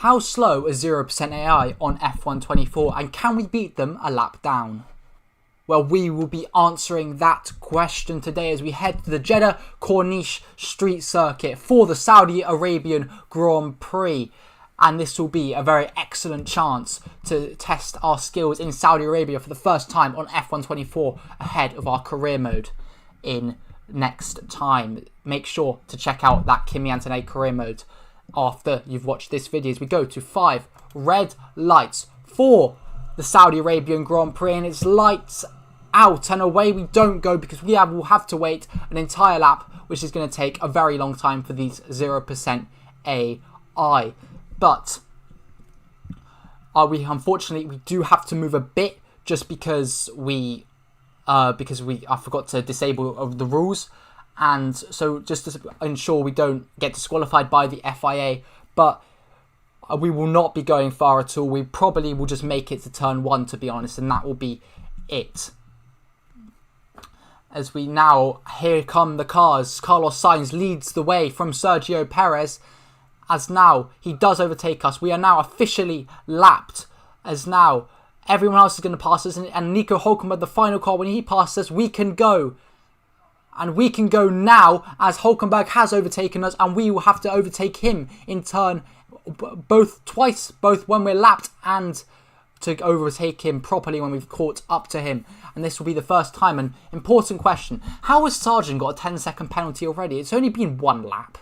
How slow is 0% AI on F124 and can we beat them a lap down? Well, we will be answering that question today as we head to the Jeddah Corniche Street Circuit for the Saudi Arabian Grand Prix. And this will be a very excellent chance to test our skills in Saudi Arabia for the first time on F124 ahead of our career mode in next time. Make sure to check out that Kimi Antonelli career mode after you've watched this video as we go to 5 red lights for the Saudi Arabian Grand Prix, and it's lights out and away we don't go because will have to wait an entire lap, which is going to take a very long time for these 0% AI. But unfortunately we do have to move a bit just because I forgot to disable the rules. And so just to ensure we don't get disqualified by the FIA, but we will not be going far at all. We probably will just make it to turn 1, to be honest, and that will be it. As we now, here come the cars. Carlos Sainz leads the way from Sergio Perez, as now he does overtake us. We are now officially lapped, as now everyone else is going to pass us, and Nico Hülkenberg, the final car, when he passes us, we can go. And we can go now as Hülkenberg has overtaken us and we will have to overtake him in turn both when we're lapped and to overtake him properly when we've caught up to him. And this will be the first time. An important question. How has Sargent got a 10-second penalty already? It's only been 1 lap.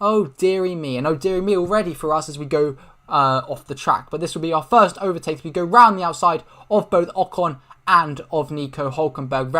Oh dearie me. And oh dearie me already for us as we go off the track. But this will be our first overtake. We go round the outside of both Ocon and of Nico Hülkenberg.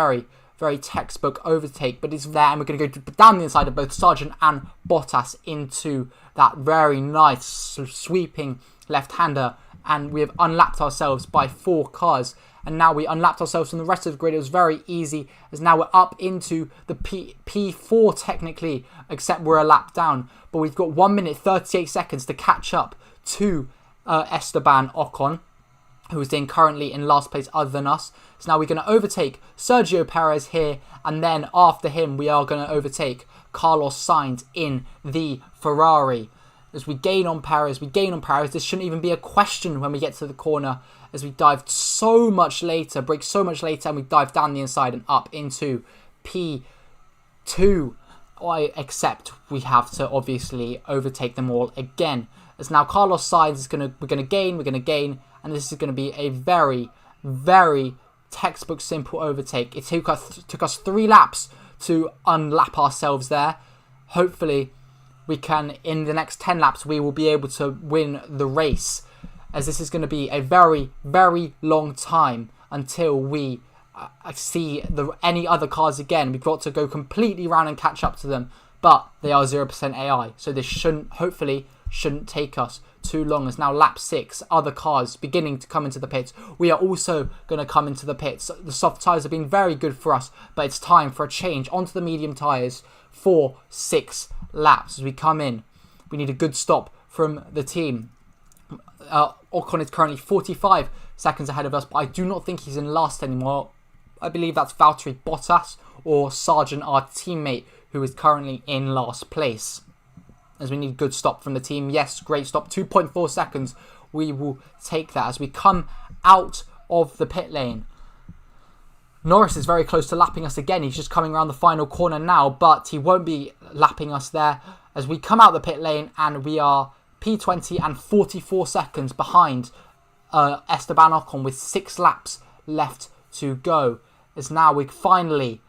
Very textbook overtake, but it's there, and we're going to go down the inside of both Sargent and Bottas into that very nice sweeping left-hander, and we have unlapped ourselves by 4 cars, and now we unlapped ourselves from the rest of the grid. It was very easy, as now we're up into the P4 technically, except we're a lap down, but we've got 1 minute 38 seconds to catch up to Esteban Ocon, who is currently in last place other than us. So now we're going to overtake Sergio Perez here, and then after him we are going to overtake Carlos Sainz in the Ferrari. As we gain on Perez, this shouldn't even be a question when we get to the corner, as we dive so much later, brake so much later, and we dive down the inside and up into P2. Except we have to obviously overtake them all again. As now Carlos Sainz is we're going to gain, and this is going to be a very, very textbook simple overtake. It took us 3 laps to unlap ourselves there. Hopefully, we can, in the next 10 laps, we will be able to win the race, as this is going to be a very, very long time until we see any other cars again. We've got to go completely round and catch up to them, but they are 0% AI, so this hopefully shouldn't take us too long. As now lap 6, other cars beginning to come into the pits. We are also going to come into the pits. The soft tyres have been very good for us, but it's time for a change onto the medium tyres for 6 laps. As we come in, we need a good stop from the team. Ocon is currently 45 seconds ahead of us, but I do not think he's in last anymore. I believe that's Valtteri Bottas or Sargent, our teammate, who is currently in last place. As we need a good stop from the team. Yes, great stop. 2.4 seconds. We will take that as we come out of the pit lane. Norris is very close to lapping us again. He's just coming around the final corner now, but he won't be lapping us there. As we come out the pit lane, and we are P20 and 44 seconds behind Esteban Ocon with 6 laps left to go. As now we finally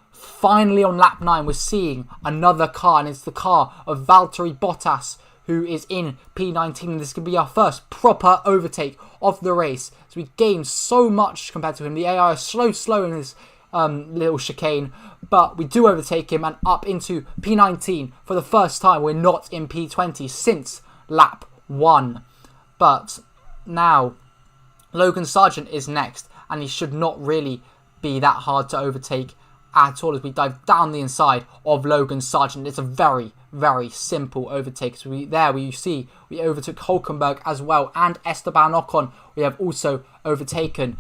on lap 9, we're seeing another car, and it's the car of Valtteri Bottas, who is in P19. This could be our first proper overtake of the race. So we gained so much compared to him. The AI is slow in this little chicane, but we do overtake him and up into P19 for the first time. We're not in P20 since lap 1. But now Logan Sargent is next, and he should not really be that hard to overtake at all, as we dive down the inside of Logan Sargent. It's a very, very simple overtake. So we overtook Hülkenberg as well, and Esteban Ocon we have also overtaken.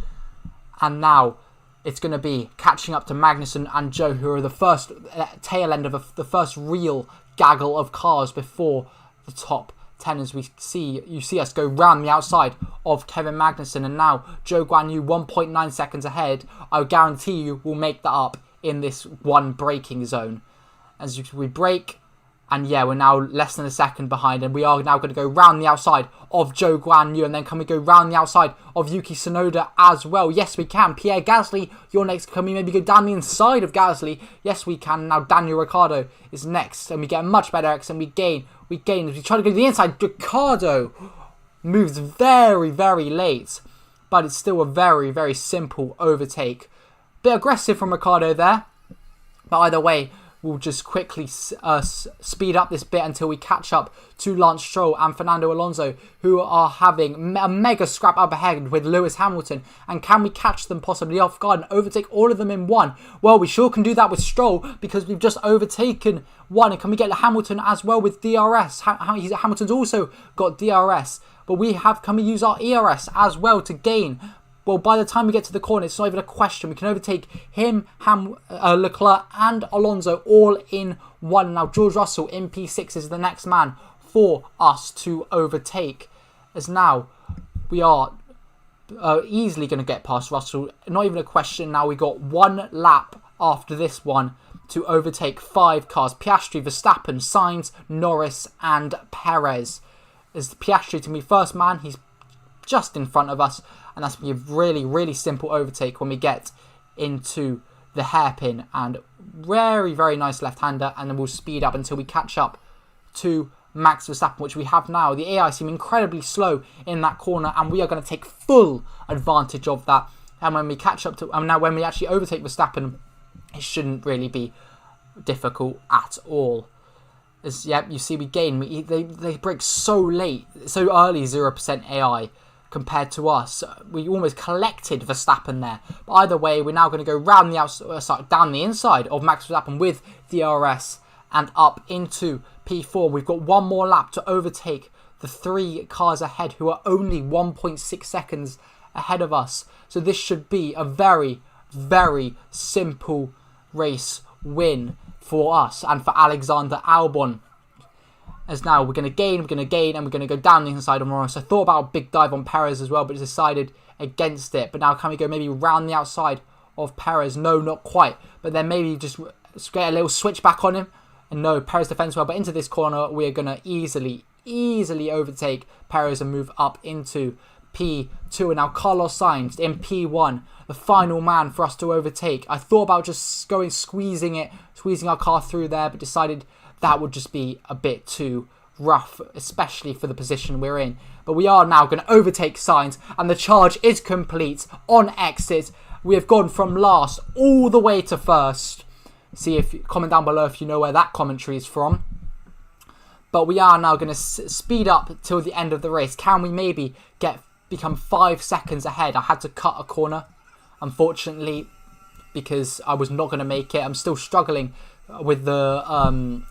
And now it's going to be catching up to Magnussen and Zhou, who are the first tail end of the first real gaggle of cars before the top 10 as you see us go round the outside of Kevin Magnussen, and now Zhou Guanyu 1.9 seconds ahead. I guarantee you will make that up in this one braking zone. As we brake, and yeah, we're now less than a second behind, and we are now going to go round the outside of Zhou Guanyu, and then can we go round the outside of Yuki Tsunoda as well? Yes, we can. Pierre Gasly, you're next. Can we maybe go down the inside of Gasly? Yes, we can. Now Daniel Ricciardo is next, and we get a much better exit, and we gain. As we try to go to the inside, Ricciardo moves very, very late, but it's still a very, very simple overtake. Bit aggressive from Ricciardo there, but either way, we'll just quickly speed up this bit until we catch up to Lance Stroll and Fernando Alonso, who are having a mega scrap up ahead with Lewis Hamilton. And can we catch them possibly off guard and overtake all of them in one? Well, we sure can do that with Stroll, because we've just overtaken one. And can we get Hamilton as well with DRS? Hamilton's also got DRS, but can we use our ERS as well to gain? Well, by the time we get to the corner, it's not even a question. We can overtake him, Leclerc and Alonso all in one. Now, George Russell in P6 is the next man for us to overtake. As now, we are easily going to get past Russell. Not even a question. Now, we got one lap after this one to overtake 5 cars. Piastri, Verstappen, Sainz, Norris and Perez. As Piastri to me first man, he's just in front of us. And that's going to be a really, really simple overtake when we get into the hairpin. And very, very nice left-hander. And then we'll speed up until we catch up to Max Verstappen, which we have now. The AI seem incredibly slow in that corner, and we are going to take full advantage of that. And when we catch up to... now when we actually overtake Verstappen, it shouldn't really be difficult at all. As, you see we gain. They break so late, so early, 0% AI. Compared to us, we almost collected Verstappen there. But either way, we're now going to go round the outside, down the inside of Max Verstappen with DRS and up into P4. We've got one more lap to overtake the 3 cars ahead, who are only 1.6 seconds ahead of us. So this should be a very, very simple race win for us and for Alexander Albon. As now we're going to gain, and we're going to go down the inside of Norris. I thought about a big dive on Perez as well, but decided against it. But now can we go maybe round the outside of Perez? No, not quite. But then maybe just get a little switch back on him. And no, Perez defends well. But into this corner, we are going to easily overtake Perez and move up into P2. And now Carlos Sainz in P1, the final man for us to overtake. I thought about just squeezing our car through there, but decided that would just be a bit too rough, especially for the position we're in. But we are now going to overtake Sainz, and the charge is complete on exit. We have gone from last all the way to first. Comment down below if you know where that commentary is from. But we are now going to speed up till the end of the race. Can we maybe become 5 seconds ahead? I had to cut a corner, unfortunately, because I was not going to make it. I'm still struggling with the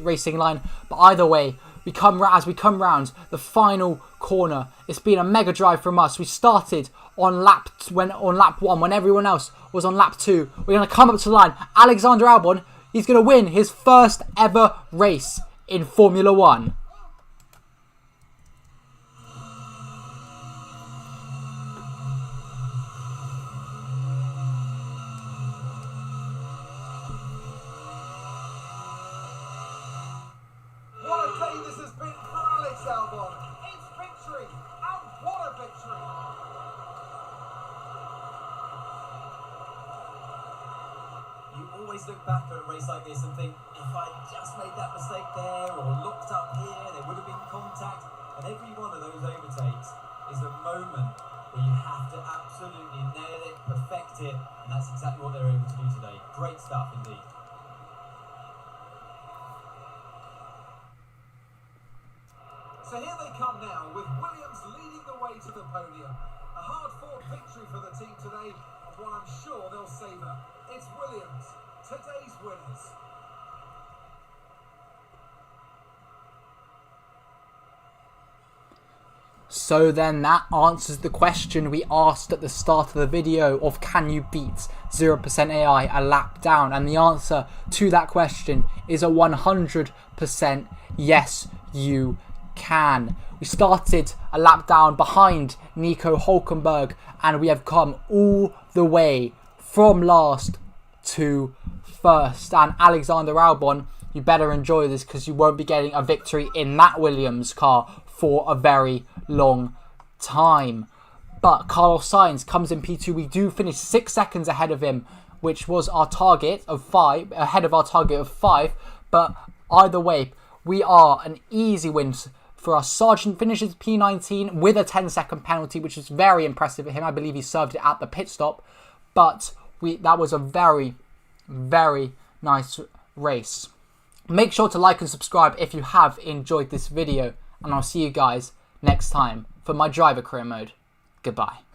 racing line, but either way, as we come round the final corner, it's been a mega drive from us. We started on lap 1 when everyone else was on lap 2. We're going to come up to the line. Alexander Albon, he's going to win his first ever race in Formula 1. Look back at a race like this and think, if I just made that mistake there or looked up here, there would have been contact. And every one of those overtakes is a moment where you have to absolutely nail it, perfect it, and that's exactly what they're able to do today. Great stuff indeed. So here they come now, with Williams leading the way to the podium. A hard-fought victory for the team today, and one I'm sure they'll savour. It's Williams, today's winners. So then that answers the question we asked at the start of the video of can you beat 0% AI a lap down? And the answer to that question is a 100% yes, you can. We started a lap down behind Nico Hulkenberg, and we have come all the way from last to first. And Alexander Albon, you better enjoy this because you won't be getting a victory in that Williams car for a very long time. But Carlos Sainz comes in P2. We do finish 6 seconds ahead of him, which was our target of 5, ahead of our target of 5. But either way, we are an easy win for us. Sargent finishes P19 with a 10-second penalty, which is very impressive of him. I believe he served it at the pit stop. But that was a very, very nice race. Make sure to like and subscribe if you have enjoyed this video. And I'll see you guys next time for my driver career mode. Goodbye.